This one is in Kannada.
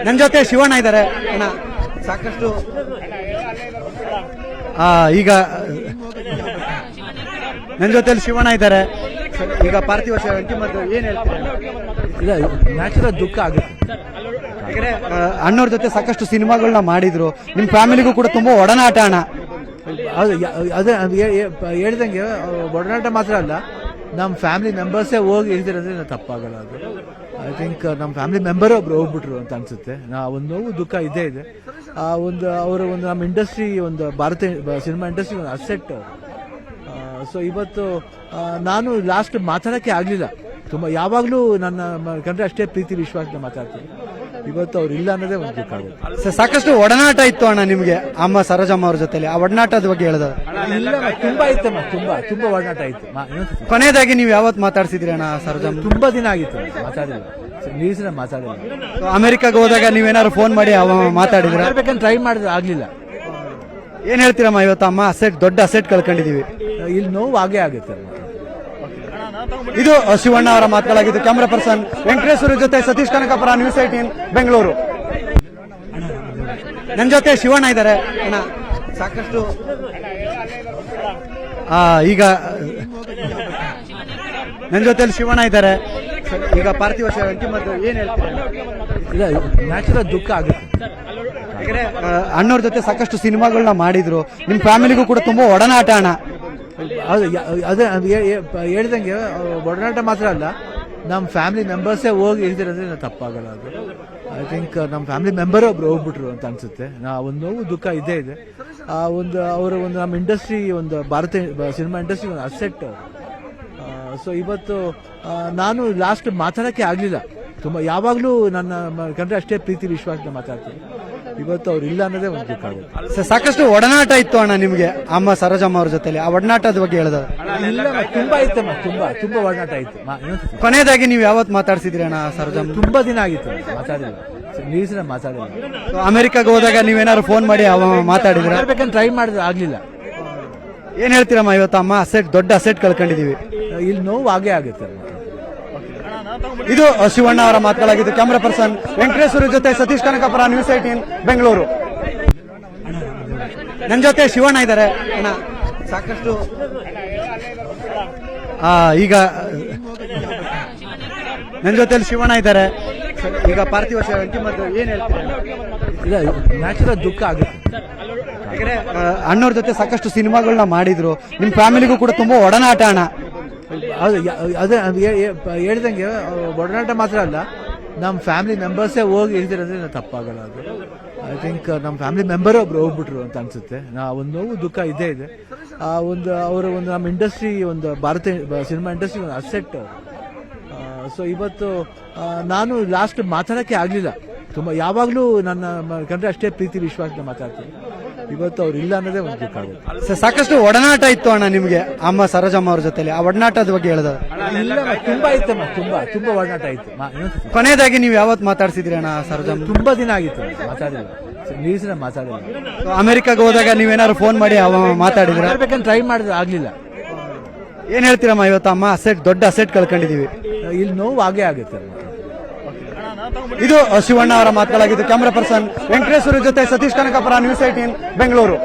ನನ್ನ ಜೊತೆ ಶಿವಣ್ಣ ಇದ್ದಾರೆ ಅಣ್ಣ. ಸಾಕಷ್ಟು ಈಗ ನನ್ನ ಜೊತೆಲಿ ಶಿವಣ್ಣ ಇದ್ದಾರೆ. ಈಗ ಪಾರ್ಥಿವ ಅಂತಿಮದ್ದು ಏನ್ ಹೇಳ್ತೀರಾ? ಇಲ್ಲ, ನ್ಯಾಚುರಲ್ ದುಃಖ ಆಗುತ್ತೆ. ಯಾಕಂದ್ರೆ ಅಣ್ಣವ್ರ ಜೊತೆ ಸಾಕಷ್ಟು ಸಿನಿಮಾಗಳನ್ನ ಮಾಡಿದ್ರು, ನಿಮ್ ಫ್ಯಾಮಿಲಿಗೂ ಕೂಡ ತುಂಬಾ ಒಡನಾಟ ಅಣ್ಣ. ಅದೇ ಹೇಳ್ದಂಗೆ ಒಡನಾಟ ಮಾತ್ರ ಅಲ್ಲ, ನಮ್ಮ ಫ್ಯಾಮಿಲಿ ಮೆಂಬರ್ಸೇ ಹೋಗಿ ಇಳಿದಿರೋದ್ರೆ ತಪ್ಪಾಗಲ್ಲ. ಅದು ಐ ಥಿಂಕ್ ನಮ್ಮ ಫ್ಯಾಮಿಲಿ ಮೆಂಬರ್ ಒಬ್ರು ಹೋಗ್ಬಿಟ್ರು ಅಂತ ಅನ್ಸುತ್ತೆ. ಒಂದು ನೋವು ದುಃಖ ಇದ್ದೇ ಇದೆ. ಅವರ ಒಂದು ನಮ್ಮ ಇಂಡಸ್ಟ್ರಿ, ಒಂದು ಭಾರತೀಯ ಸಿನಿಮಾ ಇಂಡಸ್ಟ್ರಿ ಒಂದು ಅಸೆಟ್. ಸೊ ಇವತ್ತು ನಾನು ಲಾಸ್ಟ್ ಮಾತಾಡೋಕ್ಕೆ ಆಗಲಿಲ್ಲ. ತುಂಬ ಯಾವಾಗಲೂ ನನ್ನ ಕಂಡ್ರೆ ಅಷ್ಟೇ ಪ್ರೀತಿ ವಿಶ್ವಾಸದಿಂದ ಮಾತಾಡ್ತೀನಿ. ಇವತ್ತು ಅವ್ರು ಇಲ್ಲ ಅನ್ನೋದೇ ಒಂದು ದುಃಖ ಆಗುತ್ತೆ. ಸಾಕಷ್ಟು ಒಡನಾಟ ಇತ್ತು ಅಣ್ಣ ನಿಮ್ಗೆ ಅಮ್ಮ ಸರೋಜಮ್ಮ ಅವ್ರ ಜೊತೆಲಿ, ಆ ಒಡನಾಟದ ಬಗ್ಗೆ ಹೇಳಿದ? ಇಲ್ಲ, ತುಂಬಾ ಇತ್ತಮ್ಮ, ತುಂಬಾ ಒಡನಾಟ ಇತ್ತು. ಕೊನೆಯದಾಗಿ ನೀವು ಯಾವತ್ತು ಮಾತಾಡ್ಸಿದ್ರಿ ಅಣ್ಣ ಸರೋಜಮ್ಮ? ತುಂಬಾ ದಿನ ಆಗಿತ್ತು ಮಾತಾಡಿಲ್ಲ, ನೀವ್ಸಿನ ಮಾತಾಡಿಲ್ಲ. ಅಮೆರಿಕಾಗ ಹೋದಾಗ ನೀವೇನಾದ್ರು ಫೋನ್ ಮಾಡಿ ಮಾತಾಡಿದ್ರೆ? ಬೇಕಂತ ಟ್ರೈ ಮಾಡಿದ್ರೆ ಆಗ್ಲಿಲ್ಲ. ಏನ್ ಹೇಳ್ತೀರಮ್ಮ? ಇವತ್ತು ಅಮ್ಮ ದೊಡ್ಡ ಅಸೆಟ್ ಕಳ್ಕೊಂಡಿದೀವಿ, ಇಲ್ಲಿ ನೋವು ಆಗೇ ಆಗುತ್ತೆ. ಇದು ಶಿವಣ್ಣ ಅವರ ಮಾತುಗಳಾಗಿದ್ದು. ಕ್ಯಾಮರಾ ಪರ್ಸನ್ ವೆಂಕಟೇಶ್ವರ ಜೊತೆ ಸತೀಶ್ ಕನಕಪುರ, ನ್ಯೂಸ್ 18 ಬೆಂಗಳೂರು. ನನ್ನ ಜೊತೆ ಶಿವಣ್ಣ ಇದ್ದಾರೆ ಅಣ್ಣ. ಸಾಕಷ್ಟು ಈಗ ನನ್ನ ಜೊತೆಲಿ ಶಿವಣ್ಣ ಇದ್ದಾರೆ. ಈಗ ಪಾರ್ಥಿವ ಅಂತಿಮದ್ದು ಏನ್ ಹೇಳ್ತೀರಾ? ಇಲ್ಲ, ನ್ಯಾಚುರಲ್ ದುಃಖ ಆಗುತ್ತೆ. ಯಾಕಂದ್ರೆ ಅಣ್ಣವ್ರ ಜೊತೆ ಸಾಕಷ್ಟು ಸಿನಿಮಾಗಳನ್ನ ಮಾಡಿದ್ರು, ನಿಮ್ ಫ್ಯಾಮಿಲಿಗೂ ಕೂಡ ತುಂಬಾ ಒಡನಾಟ ಅಣ್ಣ. ಅದೇ ಹೇಳ್ದಂಗೆ ಒಡನಾಟ ಮಾತ್ರ ಅಲ್ಲ, ನಮ್ಮ ಫ್ಯಾಮಿಲಿ ಮೆಂಬರ್ಸೇ ಹೋಗಿ ಇಳಿದಿರೋದ್ರೆ ತಪ್ಪಾಗಲ್ಲ. ಅದು ಐ ಥಿಂಕ್ ನಮ್ಮ ಫ್ಯಾಮಿಲಿ ಮೆಂಬರ್ ಒಬ್ರು ಹೋಗ್ಬಿಟ್ರು ಅಂತ ಅನ್ಸುತ್ತೆ. ಒಂದು ನೋವು ದುಃಖ ಇದ್ದೇ ಇದೆ. ಅವರ ಒಂದು ನಮ್ಮ ಇಂಡಸ್ಟ್ರಿ, ಒಂದು ಭಾರತೀಯ ಸಿನಿಮಾ ಇಂಡಸ್ಟ್ರಿ ಒಂದು ಅಸೆಟ್. ಸೊ ಇವತ್ತು ನಾನು ಲಾಸ್ಟ್ ಮಾತಾಡೋಕ್ಕೆ ಆಗಲಿಲ್ಲ. ತುಂಬ ಯಾವಾಗಲೂ ನನ್ನ ಕಂಡ್ರೆ ಅಷ್ಟೇ ಪ್ರೀತಿ ವಿಶ್ವಾಸದಿಂದ ಮಾತಾಡ್ತೀನಿ. ಇವತ್ತು ಅವ್ರು ಇಲ್ಲ ಅನ್ನೋದೇ ಒಂದು ದುಃಖ ಆಗುತ್ತೆ. ಸಾಕಷ್ಟು ಒಡನಾಟ ಇತ್ತು ಅಣ್ಣ ನಿಮ್ಗೆ ಅಮ್ಮ ಸರೋಜಮ್ಮ ಅವ್ರ ಜೊತೆಲಿ, ಆ ಒಡನಾಟದ ಬಗ್ಗೆ ಹೇಳಿದ? ಇಲ್ಲ, ತುಂಬಾ ಇತ್ತಮ್ಮ, ತುಂಬಾ ಒಡನಾಟ ಇತ್ತು. ಕೊನೆಯದಾಗಿ ನೀವು ಯಾವತ್ತು ಮಾತಾಡ್ಸಿದ್ರಿ ಅಣ್ಣ ಸರೋಜಮ್ಮ? ತುಂಬಾ ದಿನ ಆಗಿತ್ತು ಮಾತಾಡಿಲ್ಲ, ನೀವ್ಸಿನ ಮಾತಾಡಿಲ್ಲ. ಅಮೆರಿಕಾಗ ಹೋದಾಗ ನೀವೇನಾದ್ರು ಫೋನ್ ಮಾಡಿ ಮಾತಾಡಿದ್ರೆ? ಬೇಕಂತ ಟ್ರೈ ಮಾಡಿದ್ರೆ ಆಗ್ಲಿಲ್ಲ. ಏನ್ ಹೇಳ್ತೀರಮ್ಮ? ಇವತ್ತು ಅಮ್ಮ ದೊಡ್ಡ ಅಸೆಟ್ ಕಳ್ಕೊಂಡಿದೀವಿ, ಇಲ್ಲಿ ನೋವು ಆಗೇ ಆಗುತ್ತೆ. ಇದು ಶಿವಣ್ಣ ಅವರ ಮಾತುಗಳಾಗಿದ್ದು. ಕ್ಯಾಮರಾ ಪರ್ಸನ್ ವೆಂಕಟೇಶ್ವರ ಜೊತೆ ಸತೀಶ್ ಕನಕಪುರ, ನ್ಯೂಸ್ 18 ಬೆಂಗಳೂರು. ನನ್ನ ಜೊತೆ ಶಿವಣ್ಣ ಇದ್ದಾರೆ ಅಣ್ಣ. ಸಾಕಷ್ಟು ಈಗ ನನ್ನ ಜೊತೆಲಿ ಶಿವಣ್ಣ ಇದ್ದಾರೆ. ಈಗ ಪಾರ್ಥಿವ ಅಂತಿಮದ್ದು ಏನ್ ಹೇಳ್ತೀರಾ? ಇಲ್ಲ, ನ್ಯಾಚುರಲ್ ದುಃಖ ಆಗುತ್ತೆ. ಯಾಕಂದ್ರೆ ಅಣ್ಣವ್ರ ಜೊತೆ ಸಾಕಷ್ಟು ಸಿನಿಮಾಗಳನ್ನ ಮಾಡಿದ್ರು, ನಿಮ್ ಫ್ಯಾಮಿಲಿಗೂ ಕೂಡ ತುಂಬಾ ಒಡನಾಟ ಅಣ್ಣ. ಅದೇ ಹೇಳ್ದಂಗೆ ಒಡನಾಟ ಮಾತ್ರ ಅಲ್ಲ, ನಮ್ಮ ಫ್ಯಾಮಿಲಿ ಮೆಂಬರ್ಸೇ ಹೋಗಿ ಇಳಿದಿರೋದ್ರೆ ತಪ್ಪಾಗಲ್ಲ. ಅದು ಐ ಥಿಂಕ್ ನಮ್ಮ ಫ್ಯಾಮಿಲಿ ಮೆಂಬರ್ ಒಬ್ರು ಹೋಗ್ಬಿಟ್ರು ಅಂತ ಅನ್ಸುತ್ತೆ. ಒಂದು ನೋವು ದುಃಖ ಇದ್ದೇ ಇದೆ. ಅವರ ಒಂದು ನಮ್ಮ ಇಂಡಸ್ಟ್ರಿ, ಒಂದು ಭಾರತೀಯ ಸಿನಿಮಾ ಇಂಡಸ್ಟ್ರಿ ಒಂದು ಅಸೆಟ್. ಸೊ ಇವತ್ತು ನಾನು ಲಾಸ್ಟ್ ಮಾತಾಡೋಕ್ಕೆ ಆಗಲಿಲ್ಲ. ತುಂಬ ಯಾವಾಗಲೂ ನನ್ನ ಕಂಡ್ರೆ ಅಷ್ಟೇ ಪ್ರೀತಿ ವಿಶ್ವಾಸದಿಂದ ಮಾತಾಡ್ತೀನಿ. ಇವತ್ತು ಅವ್ರು ಇಲ್ಲ ಅನ್ನೋದೇ ಒಂದು ದುಃಖ ಆಗುತ್ತೆ. ಸಾಕಷ್ಟು ಒಡನಾಟ ಇತ್ತು ಅಣ್ಣ ನಿಮ್ಗೆ ಅಮ್ಮ ಸರೋಜಮ್ಮ ಅವ್ರ ಜೊತೆಲಿ, ಆ ಒಡನಾಟದ ಬಗ್ಗೆ ಹೇಳಿದ? ಇಲ್ಲ, ತುಂಬಾ ಇತ್ತಮ್ಮ, ತುಂಬಾ ಒಡನಾಟ ಇತ್ತು. ಕೊನೆಯದಾಗಿ ನೀವು ಯಾವತ್ತು ಮಾತಾಡ್ಸಿದ್ರಿ ಅಣ್ಣ ಸರೋಜಮ್ಮ? ತುಂಬಾ ದಿನ ಆಗಿತ್ತು ಮಾತಾಡಿಲ್ಲ, ನೀವ್ಸಿನ ಮಾತಾಡಿಲ್ಲ. ಅಮೆರಿಕಾಗ ಹೋದಾಗ ನೀವೇನಾದ್ರು ಫೋನ್ ಮಾಡಿ ಮಾತಾಡಿದ್ರೆ? ಬೇಕಂತ ಟ್ರೈ ಮಾಡಿದ್ರೆ ಆಗ್ಲಿಲ್ಲ. ಏನ್ ಹೇಳ್ತೀರಮ್ಮ? ಇವತ್ತು ಅಮ್ಮ ದೊಡ್ಡ ಅಸೆಟ್ ಕಳ್ಕೊಂಡಿದೀವಿ, ಇಲ್ಲಿ ನೋವು ಆಗೇ ಆಗುತ್ತೆ. ಇದು ಶಿವಣ್ಣ ಅವರ ಮಾತುಗಳಾಗಿದ್ದು. ಕ್ಯಾಮರಾ ಪರ್ಸನ್ ವೆಂಕಟೇಶ್ವರ ಜೊತೆ ಸತೀಶ್ ಕನಕಪುರ, ನ್ಯೂಸ್ 18 ಬೆಂಗಳೂರು.